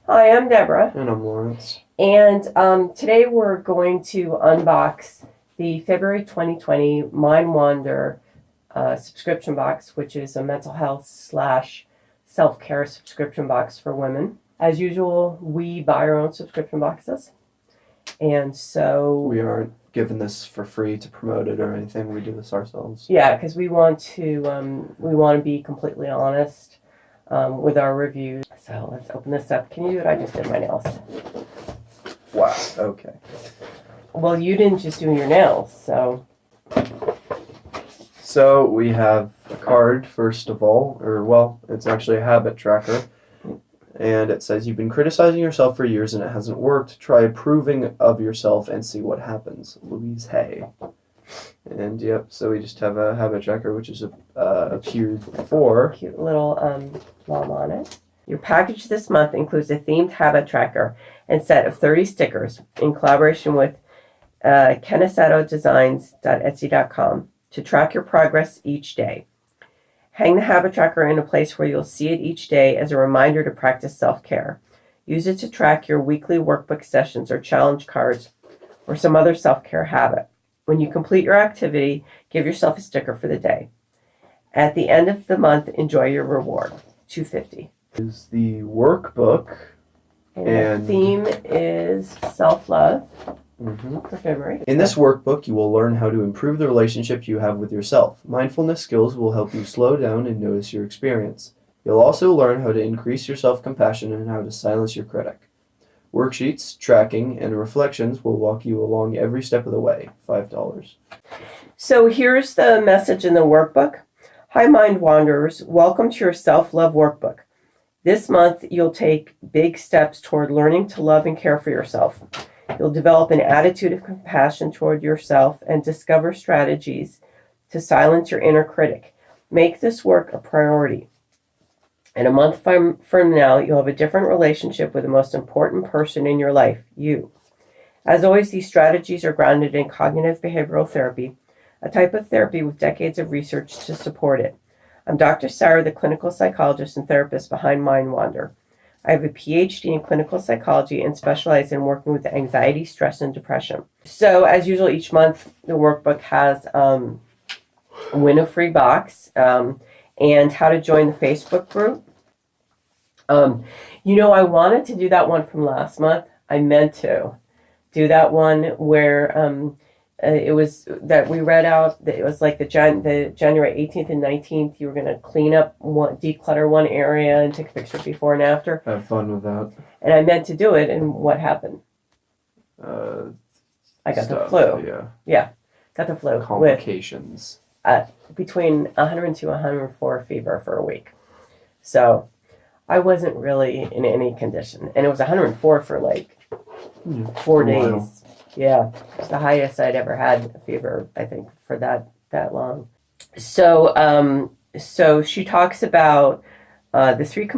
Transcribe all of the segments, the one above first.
Hi, I'm Deborah, And I'm Lawrence. and today we're going to unbox the February 2020 MindWander subscription box, which is a mental health slash self-care subscription box for women. As usual, we buy our own subscription boxes, and so We aren't given this for free to promote it or anything. We do this ourselves. yeah, because we want to be completely honest with our reviews. So let's open this up. Can you do it? I just did my nails. Wow. Okay. Well, you didn't just do your nails, so. So we have a card, first of all, it's actually a habit tracker. And it says, you've been criticizing yourself for years and it hasn't worked. Try approving of yourself and see what happens. Louise Hay. And yep, so we just have a habit tracker, which is appeared before. Cute little mom on it. Your package this month includes a themed habit tracker and set of 30 stickers in collaboration with kenesetodesigns.etsy.com to track your progress each day. Hang the habit tracker in a place where you'll see it each day as a reminder to practice self-care. Use it to track your weekly workbook sessions or challenge cards or some other self-care habit. When you complete your activity, give yourself a sticker for the day. At the end of the month, enjoy your reward. $2.50. Is the workbook. And the theme is self-love for February. In this workbook, you will learn how to improve the relationship you have with yourself. Mindfulness skills will help you slow down and notice your experience. You'll also learn how to increase your self-compassion and how to silence your critic. Worksheets, tracking, and reflections will walk you along every step of the way. $5. So here's the message in the workbook. Hi, Mind Wanderers. Welcome to your self-love workbook. This month, you'll take big steps toward learning to love and care for yourself. You'll develop an attitude of compassion toward yourself and discover strategies to silence your inner critic. Make this work a priority. And a month from now, you'll have a different relationship with the most important person in your life, you. As always, these strategies are grounded in cognitive behavioral therapy, a type of therapy with decades of research to support it. I'm Dr. Sarah, the clinical psychologist and therapist behind MindWander. I have a PhD in clinical psychology and specialize in working with anxiety, stress, and depression. So, as usual, each month the workbook has win a free box and how to join the Facebook group. I wanted to do that one from last month. I meant to do that one where it was that we read out that it was like the January 18th and 19th. You were going to declutter one area and take a picture before and after. Have fun with that. And I meant to do it, and what happened? I got the flu. Yeah, got the flu. Complications. Between 102 and 104 fever for a week. So I wasn't really in any condition. And it was 104 for like 4 days. Yeah, it's the highest I'd ever had a fever, I think, for that long. So she talks about the three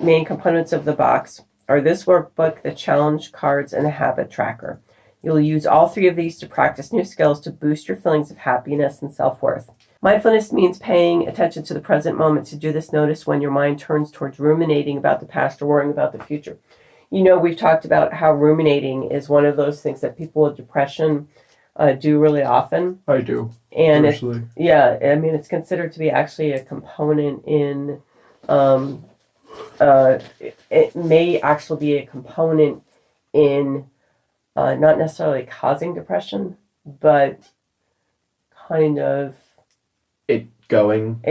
main components of the box are this workbook, the challenge cards, and the habit tracker. You'll use all three of these to practice new skills to boost your feelings of happiness and self-worth. Mindfulness means paying attention to the present moment. To do this, notice when your mind turns towards ruminating about the past or worrying about the future. We've talked about how ruminating is one of those things that people with depression do really often. I do. And it's considered to be actually a component in, it may actually be a component in not necessarily causing depression, but kind of going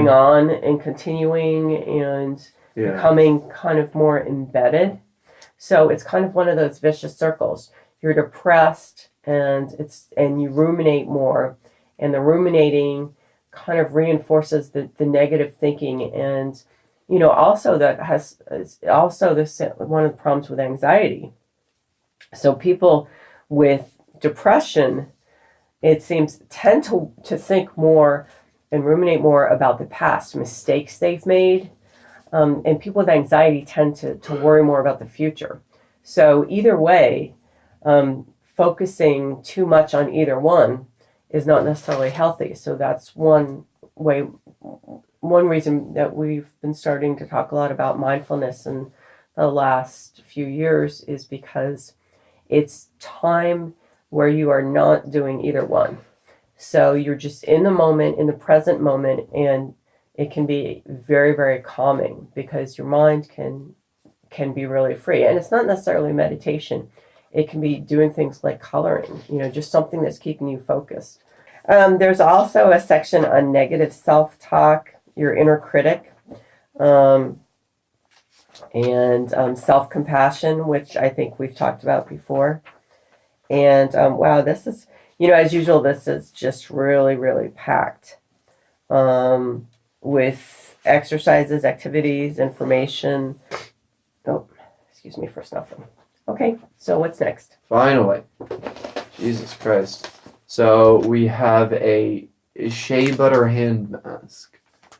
on and continuing and becoming kind of more embedded. So it's kind of one of those vicious circles. You're depressed and you ruminate more, and the ruminating kind of reinforces the negative thinking. And also is also one of the problems with anxiety. So people with depression, it seems, tend to think more and ruminate more about the past, mistakes they've made. And people with anxiety tend to worry more about the future. So either way, focusing too much on either one is not necessarily healthy. So that's one reason that we've been starting to talk a lot about mindfulness and the last few years is because it's time where you are not doing either one. So you're just in the moment, in the present moment, and it can be very, very calming because your mind can be really free. And it's not necessarily meditation. It can be doing things like coloring, just something that's keeping you focused. There's also a section on negative self-talk, your inner critic, and self-compassion, which I think we've talked about before. And wow, this is, as usual, this is just really, really packed with exercises, activities, information. Oh, excuse me for snuffling. Okay, so what's next? Finally. Jesus Christ. So we have a shea butter hand mask.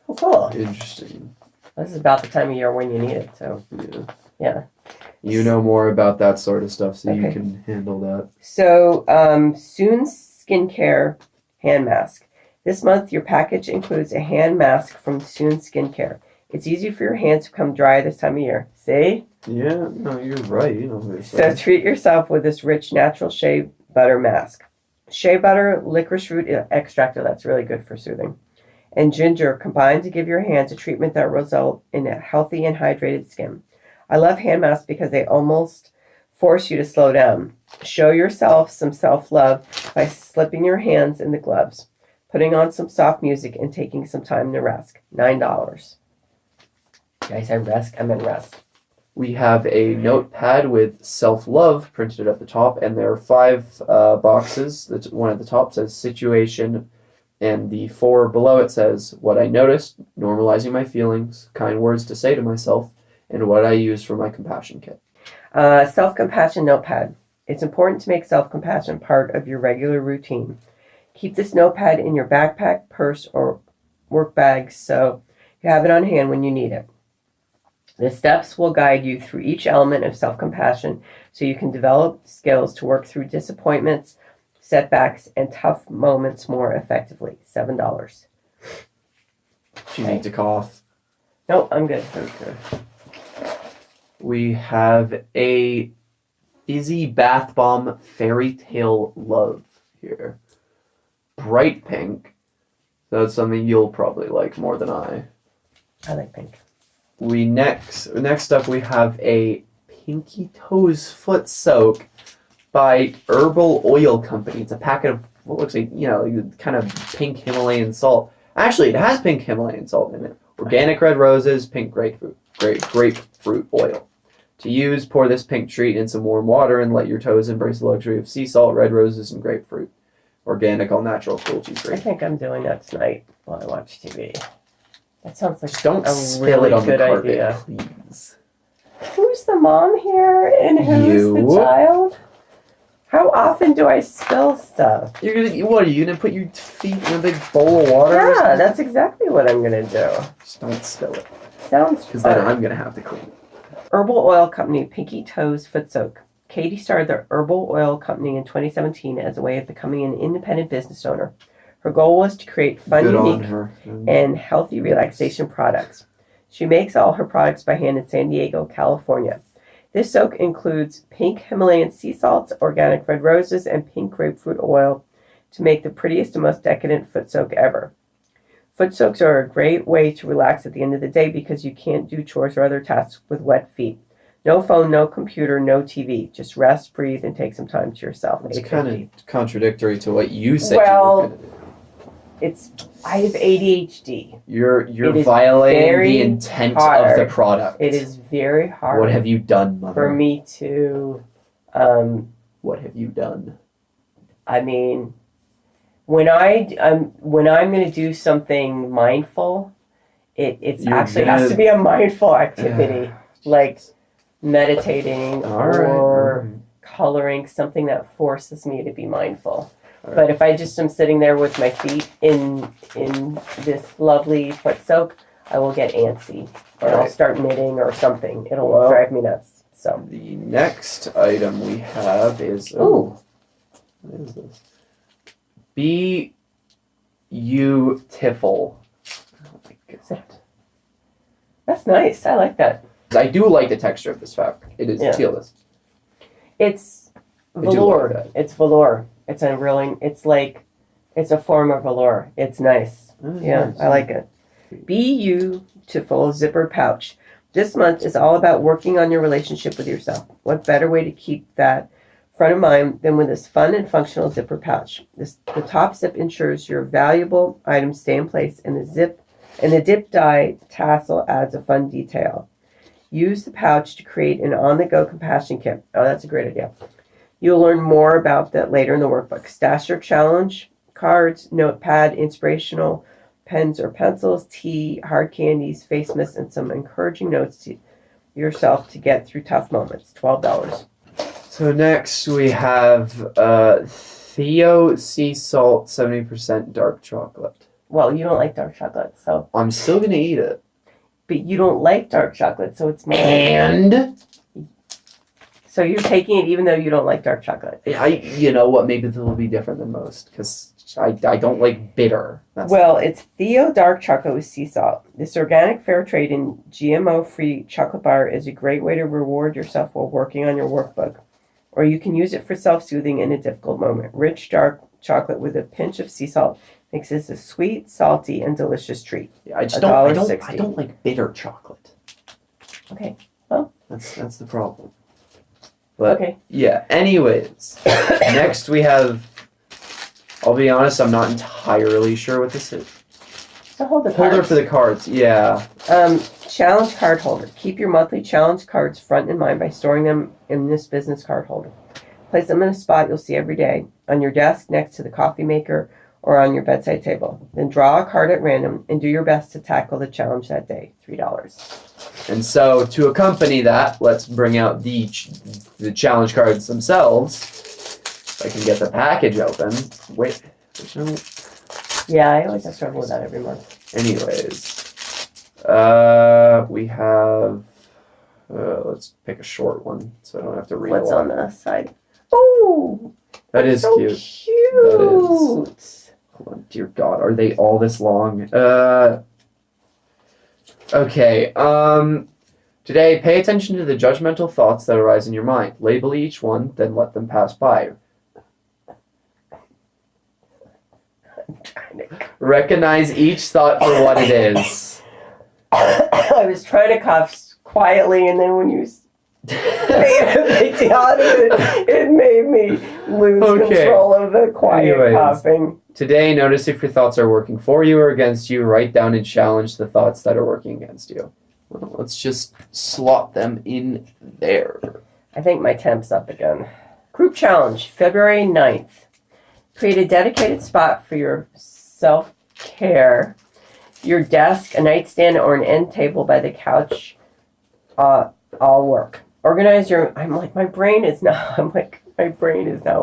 Oh, cool. Interesting. This is about the time of year when you need it, so yeah. You know more about that sort of stuff, so Okay. you can handle that. So, Soon Skincare hand mask. This month, your package includes a hand mask from Soon Skincare. It's easy for your hands to become dry this time of year. See? Yeah, no, you're right. So treat yourself with this rich, natural shea butter mask. Shea butter, licorice root extract, that's really good for soothing, and ginger combine to give your hands a treatment that results in a healthy and hydrated skin. I love hand masks because they almost force you to slow down. Show yourself some self-love by slipping your hands in the gloves, putting on some soft music, and taking some time to rest. $9. Did I say rest? I meant rest. We have a notepad with self-love printed at the top, and there are 5 boxes. The one at the top says situation, and the 4 below it says what I noticed, normalizing my feelings, kind words to say to myself, and what I use for my compassion kit. Self-compassion notepad. It's important to make self-compassion part of your regular routine. Keep this notepad in your backpack, purse, or work bag so you have it on hand when you need it. The steps will guide you through each element of self-compassion so you can develop skills to work through disappointments, setbacks, and tough moments more effectively. $7. Do you need to cough? No, I'm good. Okay. We have a Fizzy Bath Bomb Fairy Tale Love here. Bright pink. That's something you'll probably like more than I. I like pink. Next up we have a Pinky Toes Foot Soak by Herbal Oil Company. It's a packet of what looks like, kind of pink Himalayan salt. Actually, it has pink Himalayan salt in it. Organic red roses, pink grapefruit oil. To use, pour this pink treat in some warm water and let your toes embrace the luxury of sea salt, red roses, and grapefruit. Organic, all natural, cruelty-free. I think I'm doing that tonight while I watch TV. That sounds like Just don't a spill really it on good the carpet, idea. please. Who's the mom here and who's You. the child? How often do I spill stuff? What are you gonna put your feet in a big bowl of water? or Yeah, something? that's exactly what I'm gonna do. Just don't spill it, Sounds because then fun. I'm gonna have to clean it. Herbal Oil Company Pinky Toes Foot Soak. Katie started the Herbal Oil Company in 2017 as a way of becoming an independent business owner. Her goal was to create fun, Good on unique, her. and healthy relaxation products. She makes all her products by hand in San Diego, California. This soak includes pink Himalayan sea salts, organic red roses, and pink grapefruit oil to make the prettiest and most decadent foot soak ever. Foot soaks are a great way to relax at the end of the day because you can't do chores or other tasks with wet feet. No phone, no computer, no TV. Just rest, breathe, and take some time to yourself. It's kind of contradictory to what you said Well, you were gonna do. I have ADHD. You're It is violating very the intent hard. of the product. It is very hard. What have you done, Mother? for me to, What have you done? I mean, when I'm going to do something mindful, it's You're actually gonna- has to be a mindful activity, like meditating All right. or coloring, something that forces me to be mindful. All But if I just am sitting there with my feet in this lovely foot soak, I will get antsy and I'll Alright. start knitting or something. It'll Well- drive me nuts. So The next item we have is Ooh. What is this? Be Youtiful. Oh my god. that's nice. I like that. I do like the texture of this fabric. It is. Yeah. Feel this. It's I do velour. like that. It's velour. It's a form of velour. It's nice. Yeah, Nice. I like it. Beautiful zipper pouch. This month is all about working on your relationship with yourself. What better way to keep that front of mind than with this fun and functional zipper pouch? The top zip ensures your valuable items stay in place, and the dip dye tassel adds a fun detail. Use the pouch to create an on-the-go compassion kit. Oh, that's a great idea. You'll learn more about that later in the workbook. Stash your challenge cards, notepad, inspirational pens or pencils, tea, hard candies, face mists, and some encouraging notes to yourself to get through tough moments. $12. So next we have Theo sea salt 70% dark chocolate. Well, you don't like dark chocolate, so. I'm still gonna eat it. But you don't like dark chocolate, so it's more. And So you're taking it even though you don't like dark chocolate. you know what? Maybe this will be different than most because I don't like bitter. It's Theo dark chocolate with sea salt. This organic, fair trade, and GMO-free chocolate bar is a great way to reward yourself while working on your workbook. Or you can use it for self-soothing in a difficult moment. Rich, dark chocolate with a pinch of sea salt makes this a sweet, salty, and delicious treat. Yeah, I don't like bitter chocolate. Okay. That's the problem. But Okay. yeah. Anyways, next we have. I'll be honest, I'm not entirely sure what this is. So hold the Holder cards. for the cards, yeah. Challenge card holder. Keep your monthly challenge cards front in mind by storing them in this business card holder. Place them in a spot you'll see every day, on your desk, next to the coffee maker, or on your bedside table. Then draw a card at random and do your best to tackle the challenge that day. $3. And so to accompany that, let's bring out the challenge cards themselves. If I can get the package open. Wait. Yeah, I always have trouble with that every month. Anyways, we have. Let's pick a short one so I don't have to read. What's a lot. on the side? Oh, That is so cute. cute. That is. Hold on, dear God, are they all this long? Okay. Today, pay attention to the judgmental thoughts that arise in your mind. Label each one, then let them pass by. Recognize each thought for what it is. I was trying to cough quietly, and then when you made a big deal out of it, it made me lose control of the quiet coughing. Today, notice if your thoughts are working for you or against you. Write down and challenge the thoughts that are working against you. Well, let's just slot them in there. I think my temp's up again. Group challenge, February 9th. Create a dedicated spot for your self-care. Your desk, a nightstand, or an end table by the couch. All work. Organize your. My brain is now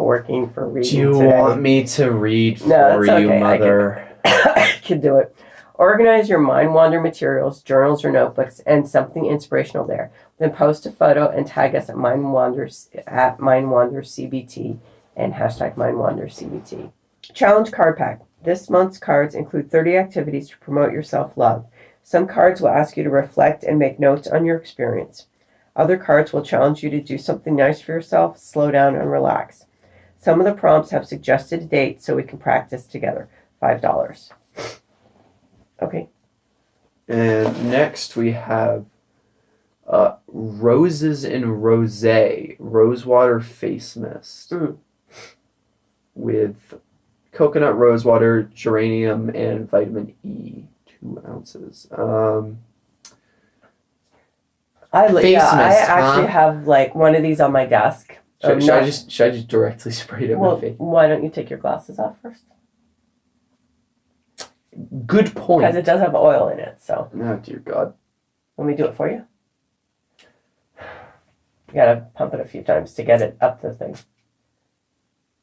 working for reading. Do you want me to read for you, okay. Mother? I can do it. Organize your MindWander materials, journals, or notebooks, and something inspirational there. Then post a photo and tag us at MindWanderCBT and hashtag MindWanderCBT. Challenge card pack. This month's cards include 30 activities to promote your self-love. Some cards will ask you to reflect and make notes on your experience. Other cards will challenge you to do something nice for yourself, slow down, and relax. Some of the prompts have suggested dates so we can practice together. $5. Okay. And next we have Roses in Rosé Rosewater Face Mist with coconut rosewater, geranium, and vitamin E. 2 ounces. I actually have one of these on my desk. Should I just directly spray it in my face? Why don't you take your glasses off first? Good point. Because it does have oil in it, so. Oh, dear God. Let me do it for you. You gotta pump it a few times to get it up the thing.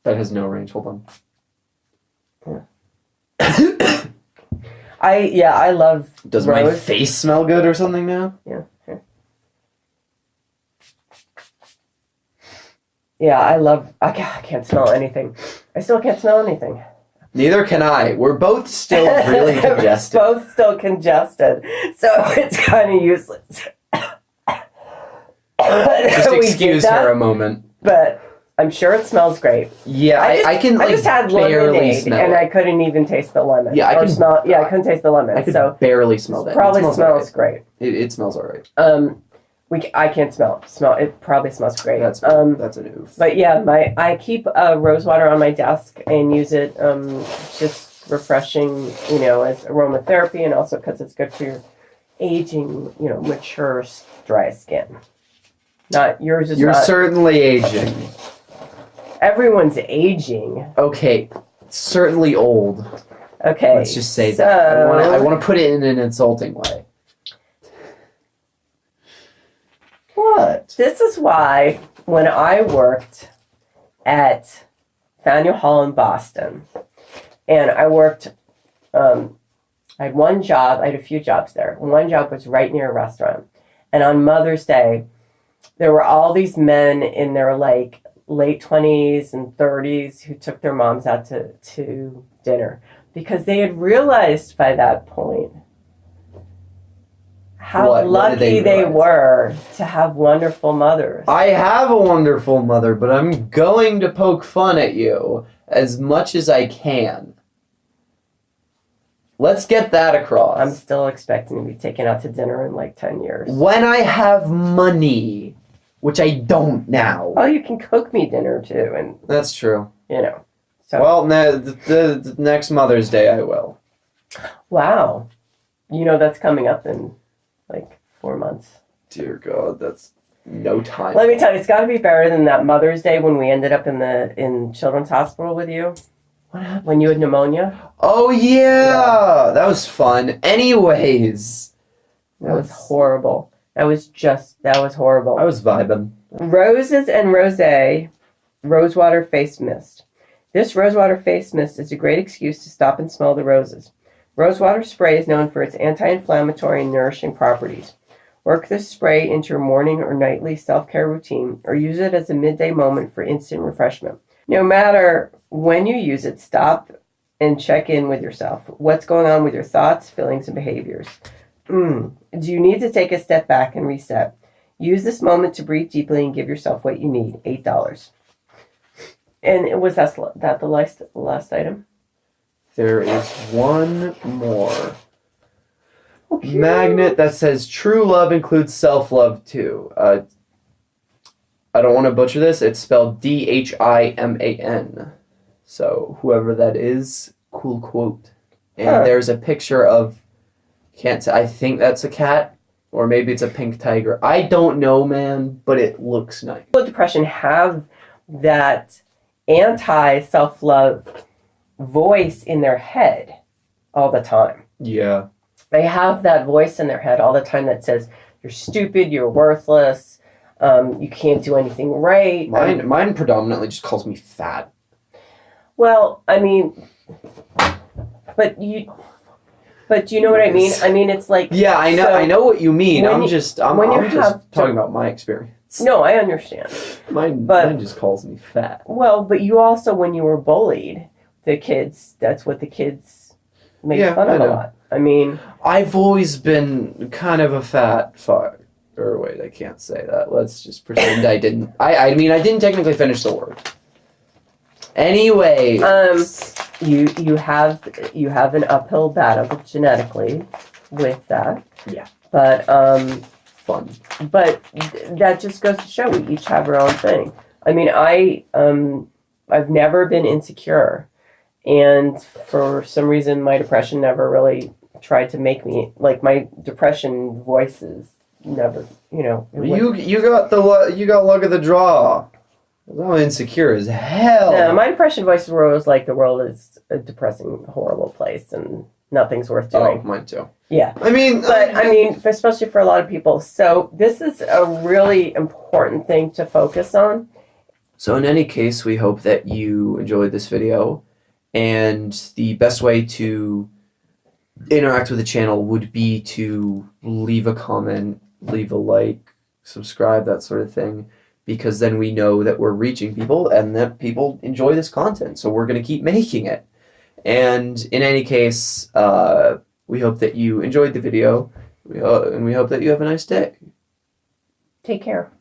That has no range. Hold on. Yeah. I love Does rose. my face smell good or something now? Yeah. Here. Yeah, I can't smell anything. I still can't smell anything. Neither can I. We're both still really congested. Both still congested. So it's kind of useless. Just We did excuse that, her a moment. But I'm sure it smells great. Yeah, I can I just had barely lemonade smell and it. I couldn't even taste the lemon. Yeah, I couldn't taste the lemon. I could so barely smell that. Probably It smells great. It smells alright. I can't smell. It probably smells great. That's an oof. But yeah, I keep rose water on my desk and use it just refreshing, as aromatherapy, and also because it's good for your aging, mature, dry skin. Not yours is You're not. certainly aging. Everyone's aging. Okay, certainly old. Okay, Let's just say that. I want to put it in an insulting way. What? This is why when I worked at Faneuil Hall in Boston, and I worked, I had one job, I had a few jobs there. One job was right near a restaurant. And on Mother's Day, there were all these men in their late 20s and 30s who took their moms out to dinner because they had realized by that point how lucky they were to have wonderful mothers. I have a wonderful mother, but I'm going to poke fun at you as much as I can. Let's get that across. I'm still expecting to be taken out to dinner in 10 years. When I have money, which I don't now. Oh, you can cook me dinner too, and that's true. So. Well, the next Mother's Day I will. Wow, that's coming up in 4 months. Dear God, that's no time. Let me tell you, it's got to be better than that Mother's Day when we ended up in Children's Hospital with you. What happened? When you had pneumonia. Oh yeah, that was fun. Anyways, that was horrible. That was horrible. I was vibing. Roses and Rosé Rosewater Face Mist. This rosewater face mist is a great excuse to stop and smell the roses. Rosewater spray is known for its anti-inflammatory and nourishing properties. Work this spray into your morning or nightly self-care routine, or use it as a midday moment for instant refreshment. No matter when you use it, stop and check in with yourself. What's going on with your thoughts, feelings, and behaviors? Do you need to take a step back and reset? Use this moment to breathe deeply and give yourself what you need. $8. And was that the last item? There is one more. Okay. Magnet that says true love includes self-love too. I don't want to butcher this. It's spelled DHIMAN. So whoever that is, cool quote. And there's a picture of, I think that's a cat, or maybe it's a pink tiger. I don't know, man, but it looks nice. People with depression have that anti-self-love voice in their head all the time. Yeah. They have that voice in their head all the time that says, you're stupid, you're worthless, you can't do anything right. Mine predominantly just calls me fat. Well, I mean, but you know what I mean? I mean, it's like... Yeah, I know. So I know what you mean. I'm just talking about my experience. No, I understand. Mine just calls me fat. Well, but you also, when you were bullied, that's what the kids make fun of a lot. I mean... I've always been kind of a fat fuck. Or wait, I can't say that. Let's just pretend I didn't. I mean, I didn't technically finish the word. Anyway. You have an uphill battle genetically with that. Yeah. But fun. But that just goes to show we each have our own thing. I mean, I've never been insecure, and for some reason, my depression never really tried to make me my depression voices never. You got luck of the draw. I'm insecure as hell. No, my depression voices were always the world is a depressing, horrible place, and nothing's worth doing. Oh, mine too. Yeah. I mean, especially for a lot of people. So this is a really important thing to focus on. So in any case, we hope that you enjoyed this video, and the best way to interact with the channel would be to leave a comment, leave a like, subscribe, that sort of thing, because then we know that we're reaching people and that people enjoy this content, so we're going to keep making it. And in any case, we hope that you enjoyed the video, and we hope that you have a nice day. Take care.